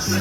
Hey,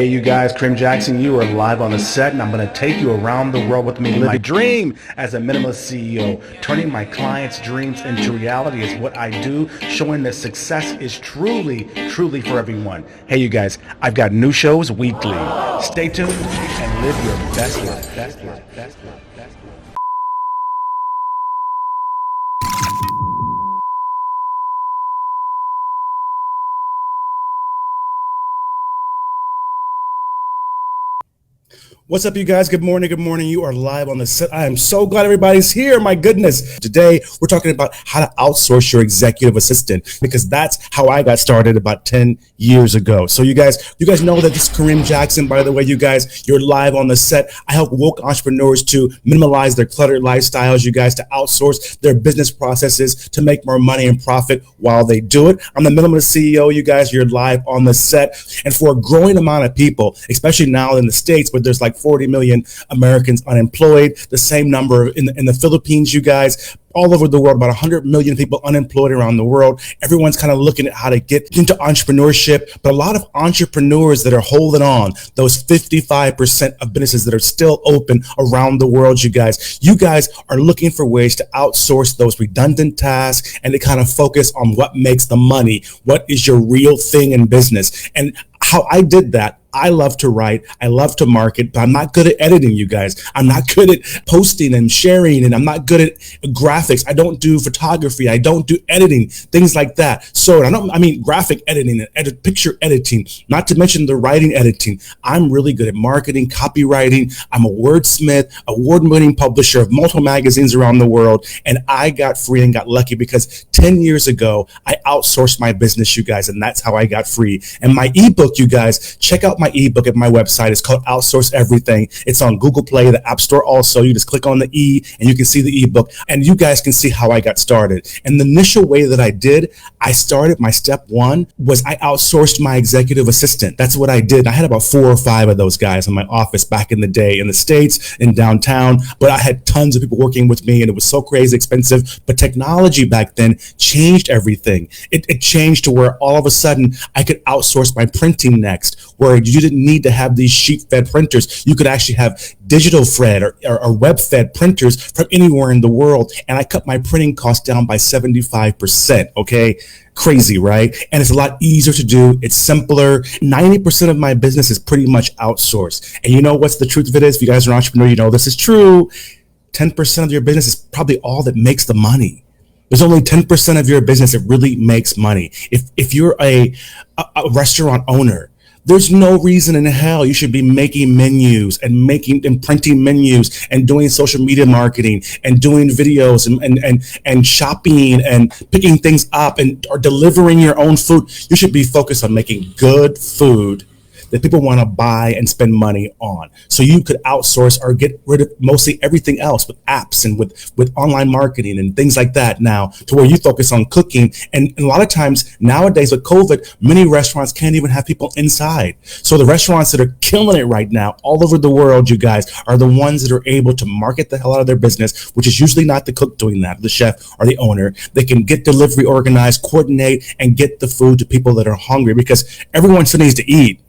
you guys, Kareem Jackson, you are live on the set, and I'm going to take you around the world with me. My dream as a minimalist CEO, turning my clients' dreams into reality is what I do, showing that success is truly for everyone. Hey, you guys, I've got new shows weekly. Stay tuned and live your best life. What's up, you guys? Good morning. You are live on the set. I am so glad everybody's here. My goodness. Today, we're talking about how to outsource your executive assistant, because that's how I got started about 10 years ago. So you guys know that this is Kareem Jackson. By the way, you guys, you're live on the set. I help woke entrepreneurs to minimalize their cluttered lifestyles, you guys, to outsource their business processes to make more money and profit while they do it. I'm the minimalist CEO, you guys. You're live on the set. And for a growing amount of people, especially now in the States, where there's like 40 million Americans unemployed, the same number in the Philippines, you guys, all over the world, about 100 million people unemployed around the world. Everyone's kind of looking at how to get into entrepreneurship, but a lot of entrepreneurs that are holding on, those 55% of businesses that are still open around the world, you guys are looking for ways to outsource those redundant tasks and to kind of focus on what makes the money, what is your real thing in business. And how I did that, I love to write, I love to market, but I'm not good at editing, you guys. I'm not good at posting and sharing, and I'm not good at graphics. I don't do photography. I don't do editing, things like that. So I mean graphic editing and picture editing, not to mention the writing editing. I'm really good at marketing, copywriting. I'm a wordsmith, award-winning publisher of multiple magazines around the world, and I got free and got lucky because 10 years ago, I outsourced my business, you guys, and that's how I got free. And my ebook, you guys, check out my ebook at my website. It's called Outsource Everything. It's on Google Play, the App Store also. You just click on the E and you can see the ebook, and you guys can see how I got started. And the initial way that I started, my step one was I outsourced my executive assistant. That's what I did. I had about 4 or 5 of those guys in my office back in the day in the States, in downtown, but I had tons of people working with me, and it was so crazy expensive. But technology back then changed everything. It changed to where all of a sudden I could outsource my printing next, where you didn't need to have these sheet-fed printers. You could actually have digital-fed or web-fed printers from anywhere in the world. And I cut my printing costs down by 75%, okay? Crazy, right? And it's a lot easier to do. It's simpler. 90% of my business is pretty much outsourced. And you know what's the truth of it is? If you guys are an entrepreneur, you know this is true. 10% of your business is probably all that makes the money. There's only 10% of your business that really makes money. If you're a restaurant owner, there's no reason in hell you should be making menus and printing menus and doing social media marketing and doing videos and shopping and picking things up or delivering your own food. You should be focused on making good food that people want to buy and spend money on. So you could outsource or get rid of mostly everything else with apps and with online marketing and things like that now, to where you focus on cooking. And a lot of times nowadays with COVID, many restaurants can't even have people inside. So the restaurants that are killing it right now all over the world, you guys, are the ones that are able to market the hell out of their business, which is usually not the cook doing that, the chef or the owner. They can get delivery organized, coordinate, and get the food to people that are hungry, because everyone still needs to eat.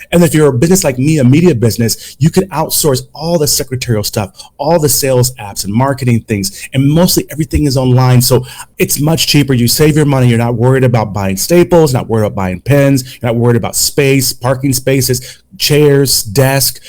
And if you're a business like me, a media business, you can outsource all the secretarial stuff, all the sales apps and marketing things, and mostly everything is online. So it's much cheaper. You save your money. You're not worried about buying staples, not worried about buying pens, you're not worried about space, parking spaces, chairs, desk,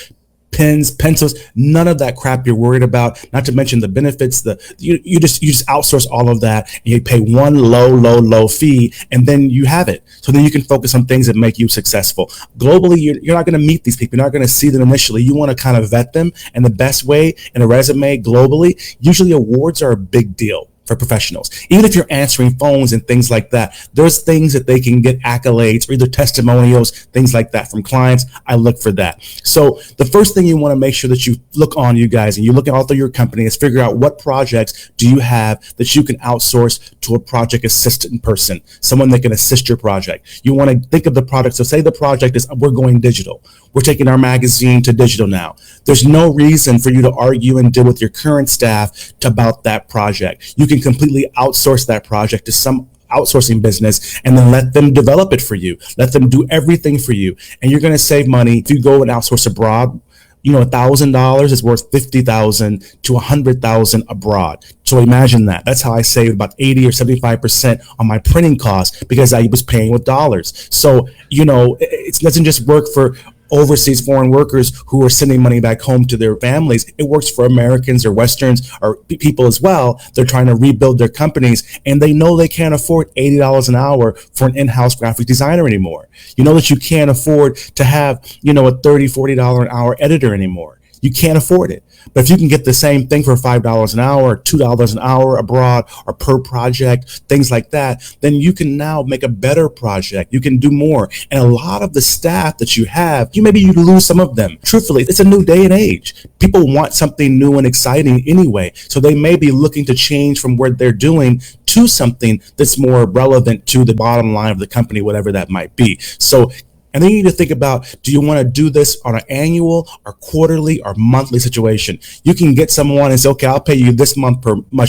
pens, pencils, none of that crap you're worried about. Not to mention the benefits. You just outsource all of that, and you pay one low fee, and then you have it. So then you can focus on things that make you successful. Globally, you're not going to meet these people. You're not going to see them initially. You want to kind of vet them, and the best way in a resume globally, usually awards are a big deal for professionals. Even if you're answering phones and things like that, there's things that they can get accolades or either testimonials, things like that from clients. I look for that. So the first thing you want to make sure that you look on, you guys, and you look at all through your company is figure out what projects do you have that you can outsource to a project assistant person, someone that can assist your project. You want to think of the product. So say the project is, we're going digital. We're taking our magazine to digital now. There's no reason for you to argue and deal with your current staff about that project. You can completely outsource that project to some outsourcing business and then let them develop it for you. Let them do everything for you. And you're going to save money. If you go and outsource abroad, $1,000 is worth $50,000 to $100,000 abroad. So imagine that. That's how I saved about 80 or 75% on my printing costs because I was paying with dollars. So, it doesn't just work for overseas foreign workers who are sending money back home to their families. It works for Americans or Westerns or people as well. They're trying to rebuild their companies and they know they can't afford $80 an hour for an in-house graphic designer anymore. You know that you can't afford to have, a $30, $40 an hour editor anymore. You can't afford it. But if you can get the same thing for $5 an hour, $2 an hour abroad, or per project, things like that, then you can now make a better project. You can do more. And a lot of the staff that you have, you lose some of them. Truthfully, it's a new day and age. People want something new and exciting anyway. So they may be looking to change from what they're doing to something that's more relevant to the bottom line of the company, whatever that might be. So and then you need to think about, do you want to do this on an annual or quarterly or monthly situation? You can get someone and say, okay, I'll pay you this much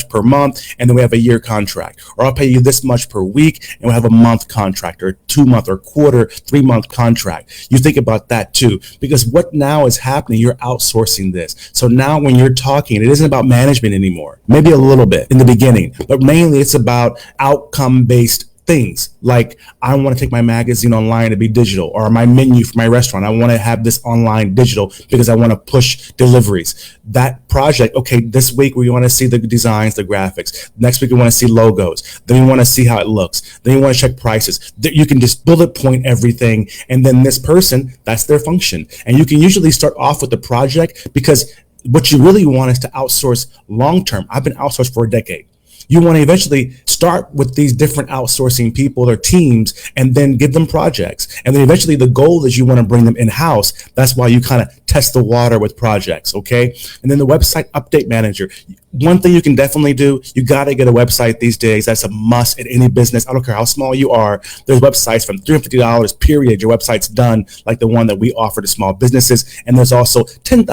per month, and then we have a year contract. Or I'll pay you this much per week, and we'll have a month contract, or a 2-month or quarter, 3-month contract. You think about that too, because what now is happening, you're outsourcing this. So now when you're talking, it isn't about management anymore. Maybe a little bit in the beginning, but mainly it's about outcome-based things like I want to take my magazine online to be digital, or my menu for my restaurant. I want to have this online digital because I want to push deliveries. That project, okay, this week we want to see the designs, the graphics. Next week we want to see logos. Then we want to see how it looks. Then you want to check prices. You can just bullet point everything. And then this person, that's their function. And you can usually start off with the project because what you really want is to outsource long-term. I've been outsourced for a decade. You want to eventually start with these different outsourcing people or teams and then give them projects. And then eventually the goal is you want to bring them in-house. That's why you kind of test the water with projects, okay? And then the website update manager. One thing you can definitely do, you got to get a website these days. That's a must in any business. I don't care how small you are. There's websites from $350, period. Your website's done, like the one that we offer to small businesses. And there's also $10,000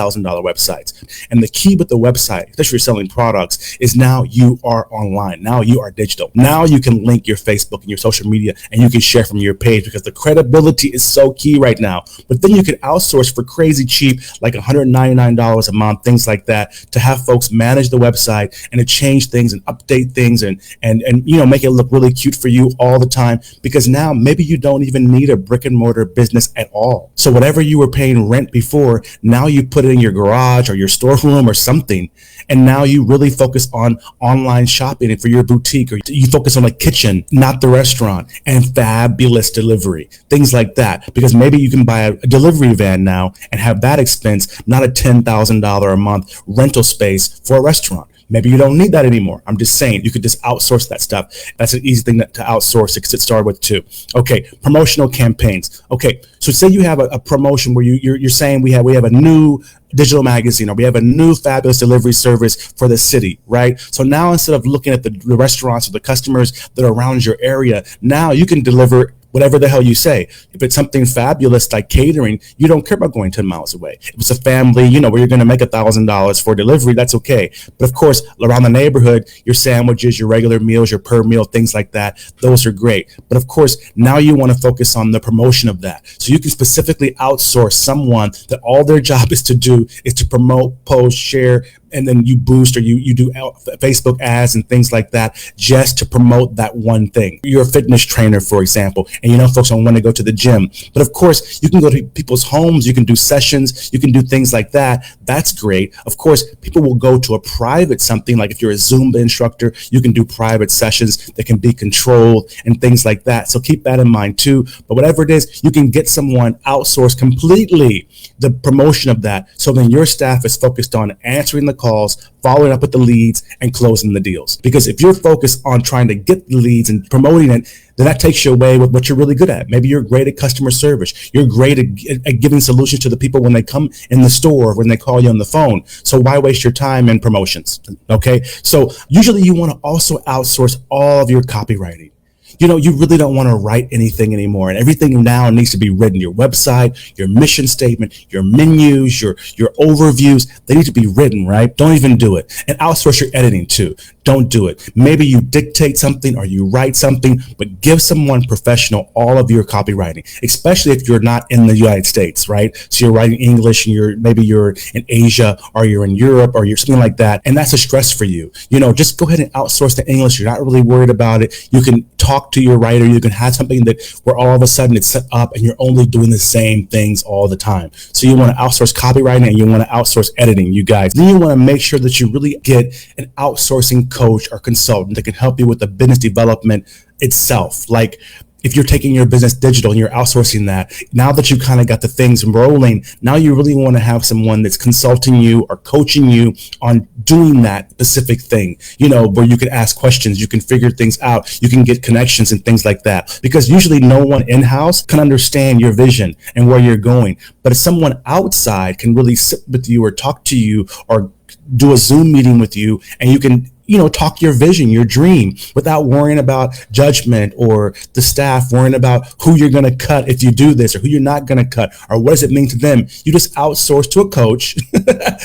websites. And the key with the website, especially if you're selling products, is now you are online. Now you are digital. Now you can link your Facebook and your social media and you can share from your page because the credibility is so key right now. But then you can outsource for crazy cheap, like $199 a month, things like that, to have folks manage the website and to change things and update things and make it look really cute for you all the time, because now maybe you don't even need a brick and mortar business at all. So whatever you were paying rent before, now you put it in your garage or your storeroom or something, and now you really focus on online shopping and for your boutique, or you focus on the kitchen, not the restaurant, and fabulous delivery, things like that, because maybe you can buy a delivery van now and have that expense, not a $10,000 a month rental space for a restaurant. Maybe you don't need that anymore. I'm just saying you could just outsource that stuff. That's an easy thing to outsource to get started with too. Okay, promotional campaigns. Okay, so say you have a promotion where you're saying we have a new digital magazine, or we have a new fabulous delivery service for the city, right? So now instead of looking at the restaurants or the customers that are around your area, now you can deliver whatever the hell you say. If it's something fabulous like catering, you don't care about going 10 miles away. If it's a family, where you're going to make $1,000 for delivery, that's okay. But of course, around the neighborhood, your sandwiches, your regular meals, your per meal, things like that, those are great. But of course, now you want to focus on the promotion of that. So you can specifically outsource someone that all their job is to do is to promote, post, share, and then you boost or you do Facebook ads and things like that just to promote that one thing. You're a fitness trainer, for example, and folks don't want to go to the gym. But of course, you can go to people's homes, you can do sessions, you can do things like that. That's great. Of course, people will go to a private something, like if you're a Zumba instructor, you can do private sessions that can be controlled and things like that. So keep that in mind too. But whatever it is, you can get someone outsourced completely the promotion of that. So then your staff is focused on answering the call, calls, following up with the leads, and closing the deals. Because if you're focused on trying to get the leads and promoting it, then that takes you away with what you're really good at. Maybe you're great at customer service. You're great at giving solutions to the people when they come in the store, or when they call you on the phone. So why waste your time in promotions? Okay. So usually you want to also outsource all of your copywriting. You really don't want to write anything anymore. And everything now needs to be written. Your website, your mission statement, your menus, your overviews, they need to be written, right? Don't even do it. And outsource your editing too. Don't do it. Maybe you dictate something or you write something, but give someone professional all of your copywriting, especially if you're not in the United States, right? So you're writing English and maybe you're in Asia or you're in Europe or you're something like that. And that's a stress for you. Just go ahead and outsource the English. You're not really worried about it. You can talk to your writer. You can have something that where all of a sudden it's set up and you're only doing the same things all the time. So you want to outsource copywriting and you want to outsource editing, you guys. Then you want to make sure that you really get an outsourcing coach or consultant that can help you with the business development itself. Like if you're taking your business digital and you're outsourcing that, now that you kind of got the things rolling, now you really want to have someone that's consulting you or coaching you on doing that specific thing, where you can ask questions, you can figure things out, you can get connections and things like that. Because usually no one in-house can understand your vision and where you're going. But if someone outside can really sit with you or talk to you or do a Zoom meeting with you, and you can talk your vision, your dream, without worrying about judgment or the staff worrying about who you're going to cut if you do this or who you're not going to cut or what does it mean to them. You just outsource to a coach,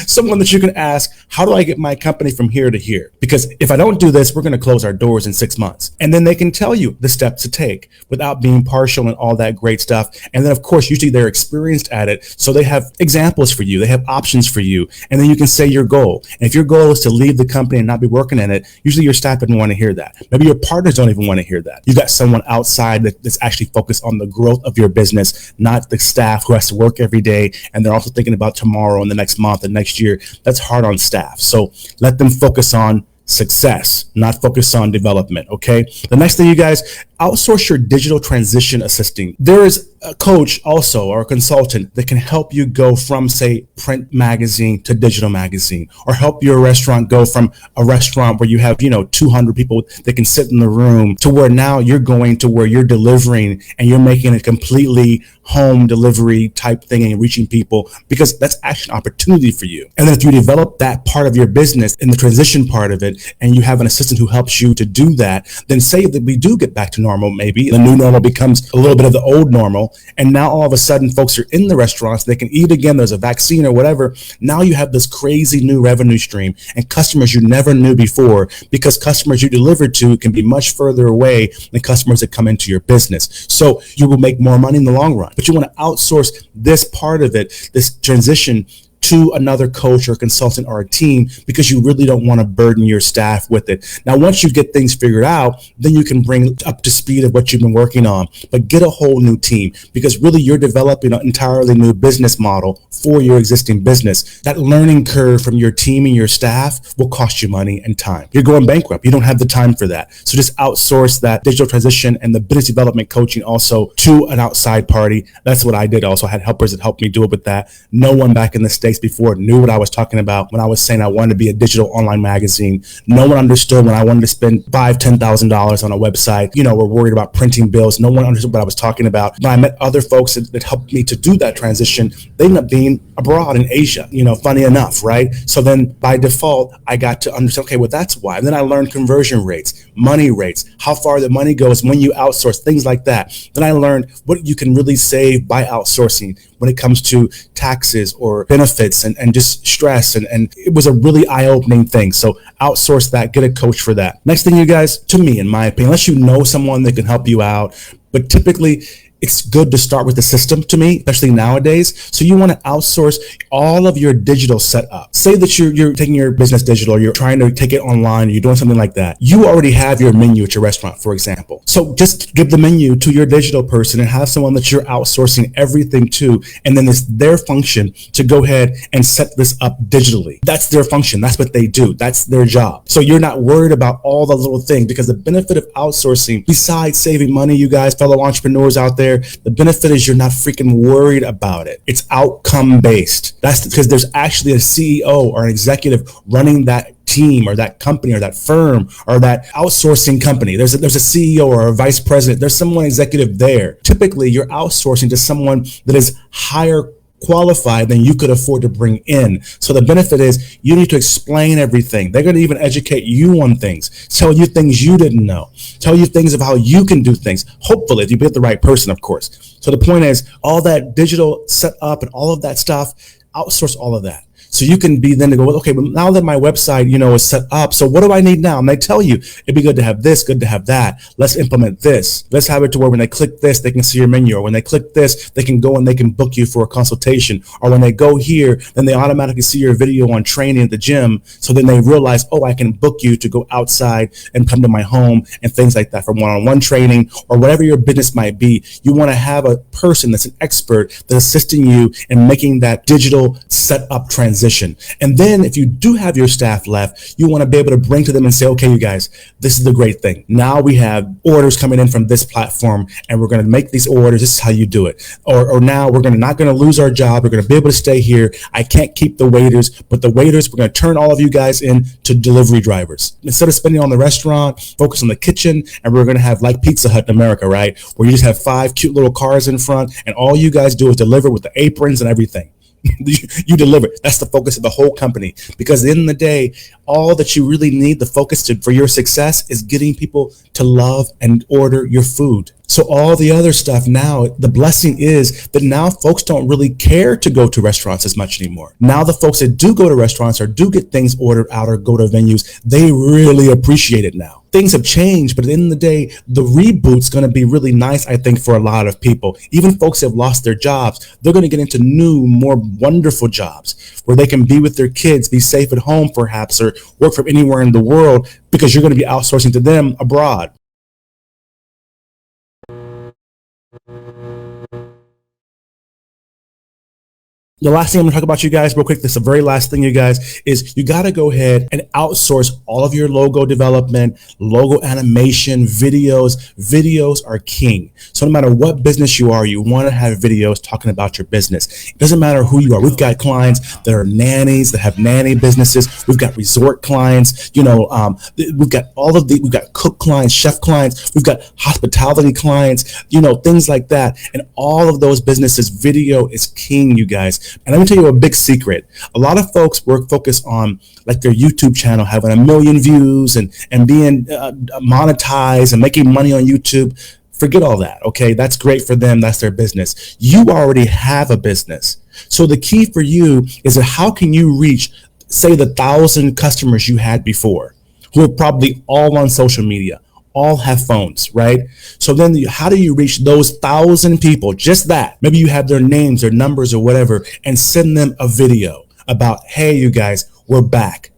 someone that you can ask, how do I get my company from here to here? Because if I don't do this, we're going to close our doors in 6 months. And then they can tell you the steps to take without being partial and all that great stuff. And then, of course, usually they're experienced at it. So they have examples for you. They have options for you. And then you can say your goal. And if your goal is to leave the company and not be working in it, usually your staff doesn't want to hear that. Maybe your partners don't even want to hear that. You got someone outside that's actually focused on the growth of your business, not the staff who has to work every day and they're also thinking about tomorrow and the next month and next year. That's hard on staff. So let them focus on success, not focus on development. Okay. The next thing, you guys, outsource your digital transition assisting. There is a coach also or a consultant that can help you go from, say, print magazine to digital magazine, or help your restaurant go from a restaurant where you have, 200 people that can sit in the room to where now you're going to where you're delivering and you're making a completely home delivery type thing and reaching people, because that's actually an opportunity for you. And then if you develop that part of your business in the transition part of it, and you have an assistant who helps you to do that, then say that we do get back to normal, maybe the new normal becomes a little bit of the old normal. And now all of a sudden folks are in the restaurants, they can eat again, there's a vaccine or whatever. Now you have this crazy new revenue stream and customers you never knew before, because customers you delivered to can be much further away than customers that come into your business. So you will make more money in the long run, but you want to outsource this part of it, this transition, to another coach or consultant or a team, because you really don't want to burden your staff with it. Now, once you get things figured out, then you can bring up to speed of what you've been working on, but get a whole new team, because really you're developing an entirely new business model for your existing business. That learning curve from your team and your staff will cost you money and time. You're going bankrupt. You don't have the time for that. So just outsource that digital transition and the business development coaching also to an outside party. That's what I did. Also, I had helpers that helped me do it with that. No one back in the States before knew what I was talking about when I was saying I wanted to be a digital online magazine. No one understood when I wanted to spend $5,000-$10,000 on a website. We're worried about printing bills. No one understood what I was talking about. When I met other folks that helped me to do that transition, they ended up being abroad in Asia, funny enough, right? So then by default, I got to understand, okay, well, that's why. And then I learned conversion rates, money rates, how far the money goes when you outsource, things like that. Then I learned what you can really save by outsourcing when it comes to taxes or benefits and just stress. And it was a really eye-opening thing. So outsource that, get a coach for that. Next thing, you guys, to me, in my opinion, unless you know someone that can help you out, but typically it's good to start with the system, to me, especially nowadays. So you want to outsource all of your digital setup. Say that you're taking your business digital, you're trying to take it online, you're doing something like that. You already have your menu at your restaurant, for example. So just give the menu to your digital person and have someone that you're outsourcing everything to. And then it's their function to go ahead and set this up digitally. That's their function. That's what they do. That's their job. So you're not worried about all the little things, because the benefit of outsourcing, besides saving money, you guys, fellow entrepreneurs out there, there. The benefit is you're not freaking worried about it. It's outcome based. That's because there's actually a CEO or an executive running that team or that company or that firm or that outsourcing company. There's a CEO or a vice president. There's someone executive there. Typically, you're outsourcing to someone that is higher qualified than you could afford to bring in. So the benefit is you need to explain everything. They're going to even educate you on things, tell you things you didn't know, tell you things of how you can do things. Hopefully, if you get the right person, of course. So the point is, all that digital set up and all of that stuff, outsource all of that. So you can be then to go, okay, but now that my website, is set up, so what do I need now? And they tell you, it'd be good to have this, good to have that. Let's implement this. Let's have it to where when they click this, they can see your menu. Or when they click this, they can go and they can book you for a consultation. Or when they go here, then they automatically see your video on training at the gym. So then they realize, oh, I can book you to go outside and come to my home and things like that for one-on-one training or whatever your business might be. You want to have a person that's an expert that's assisting you in making that digital setup transition. And then if you do have your staff left, you want to be able to bring to them and say, okay, you guys, this is the great thing. Now we have orders coming in from this platform and we're going to make these orders. This is how you do it. Or now we're not going to lose our job. We're going to be able to stay here. I can't keep the waiters, but the waiters, we're going to turn all of you guys into delivery drivers. Instead of spending on the restaurant, focus on the kitchen, and we're going to have like Pizza Hut in America, right? Where you just have 5 cute little cars in front and all you guys do is deliver with the aprons and everything. You deliver. That's the focus of the whole company, because at the end of the day, all that you really need, the focus for your success is getting people to love and order your food. So all the other stuff now, the blessing is that now folks don't really care to go to restaurants as much anymore. Now the folks that do go to restaurants or do get things ordered out or go to venues, they really appreciate it now. Things have changed, but at the end of the day, the reboot's going to be really nice, I think, for a lot of people. Even folks that have lost their jobs, they're going to get into new, more wonderful jobs where they can be with their kids, be safe at home perhaps, or work from anywhere in the world because you're going to be outsourcing to them abroad. The last thing I'm going to talk about, you guys, real quick, this is the very last thing, you guys, is you got to go ahead and outsource all of your logo development, logo animation, videos. Videos are king. So no matter what business you are, you want to have videos talking about your business. It doesn't matter who you are. We've got clients that are nannies, that have nanny businesses. We've got resort clients. We've got we've got cook clients, chef clients. We've got hospitality clients, things like that. And all of those businesses, video is king, you guys. And let me tell you a big secret. A lot of folks focus on like their YouTube channel having 1 million views and being monetized and making money on YouTube. Forget all that, okay? That's great for them. That's their business. You already have a business. So the key for you is that how can you reach, say, the 1,000 customers you had before who are probably all on social media, all have phones, right? So then how do you reach those 1,000 people? Just that. Maybe you have their names, their numbers or whatever, and send them a video about, hey, you guys, we're back.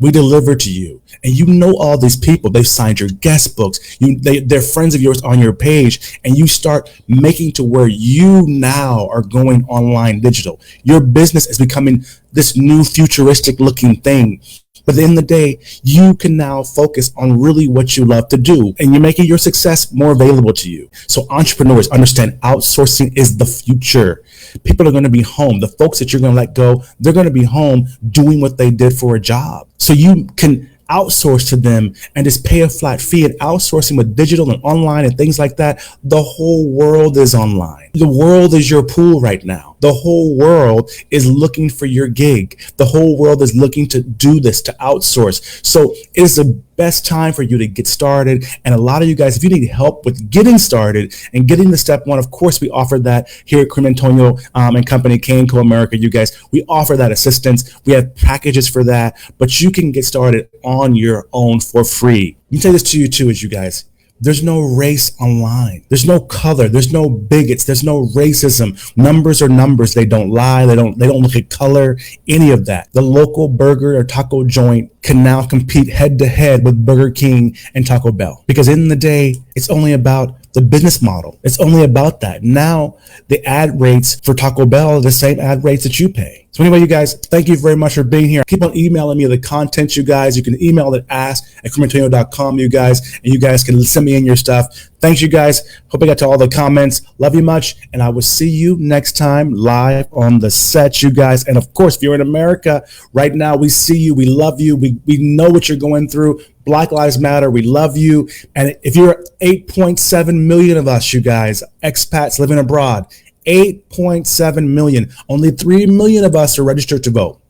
We deliver to you. And you know all these people. They've signed your guest books. They're friends of yours on your page. And you start making to where you now are going online digital. Your business is becoming this new futuristic looking thing. But at the end of the day, you can now focus on really what you love to do, and you're making your success more available to you. So entrepreneurs, understand outsourcing is the future. People are going to be home. The folks that you're going to let go, they're going to be home doing what they did for a job. So you can outsource to them and just pay a flat fee. And outsourcing with digital and online and things like that, the whole world is online. The world is your pool right now. The whole world is looking for your gig. The whole world is looking to do this, to outsource. So it is the best time for you to get started. And a lot of you guys, if you need help with getting started and getting the step one, of course, we offer that here at Kareem Antonio and Company, K&Co America. You guys, we offer that assistance. We have packages for that, but you can get started on your own for free. Let me tell this to you too, as you guys. There's no race online. There's no color. There's no bigots. There's no racism. Numbers are numbers. They don't lie. They don't look at color, any of that. The local burger or taco joint can now compete head to head with Burger King and Taco Bell. Because in the day, it's only about the business model. It's only about that. Now, the ad rates for Taco Bell are the same ad rates that you pay. So anyway, you guys, thank you very much for being here. Keep on emailing me the content, you guys. You can email at ask@KareemAntonio.com, you guys, and you guys can send me in your stuff. Thanks, you guys. Hope I got to all the comments. Love you much. And I will see you next time live on the set, you guys. And of course, if you're in America right now, we see you. We love you. We know what you're going through. Black Lives Matter. We love you. And if you're 8.7 million of us, you guys, expats living abroad, 8.7 million, only 3 million of us are registered to vote.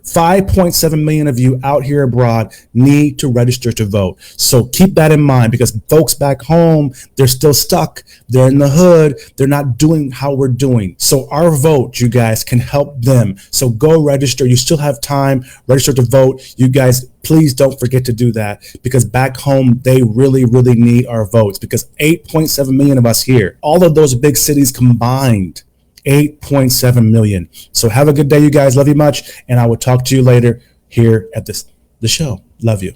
5.7 million of you out here abroad need to register to vote. So keep that in mind, because folks back home, they're still stuck. They're in the hood. They're not doing how we're doing. So our vote, you guys, can help them. So go register. You still have time. Register to vote. You guys, please don't forget to do that, because back home, they really, really need our votes, because 8.7 million of us here, all of those big cities combined, 8.7 million. So have a good day, you guys. Love you much. And I will talk to you later here at the show. Love you.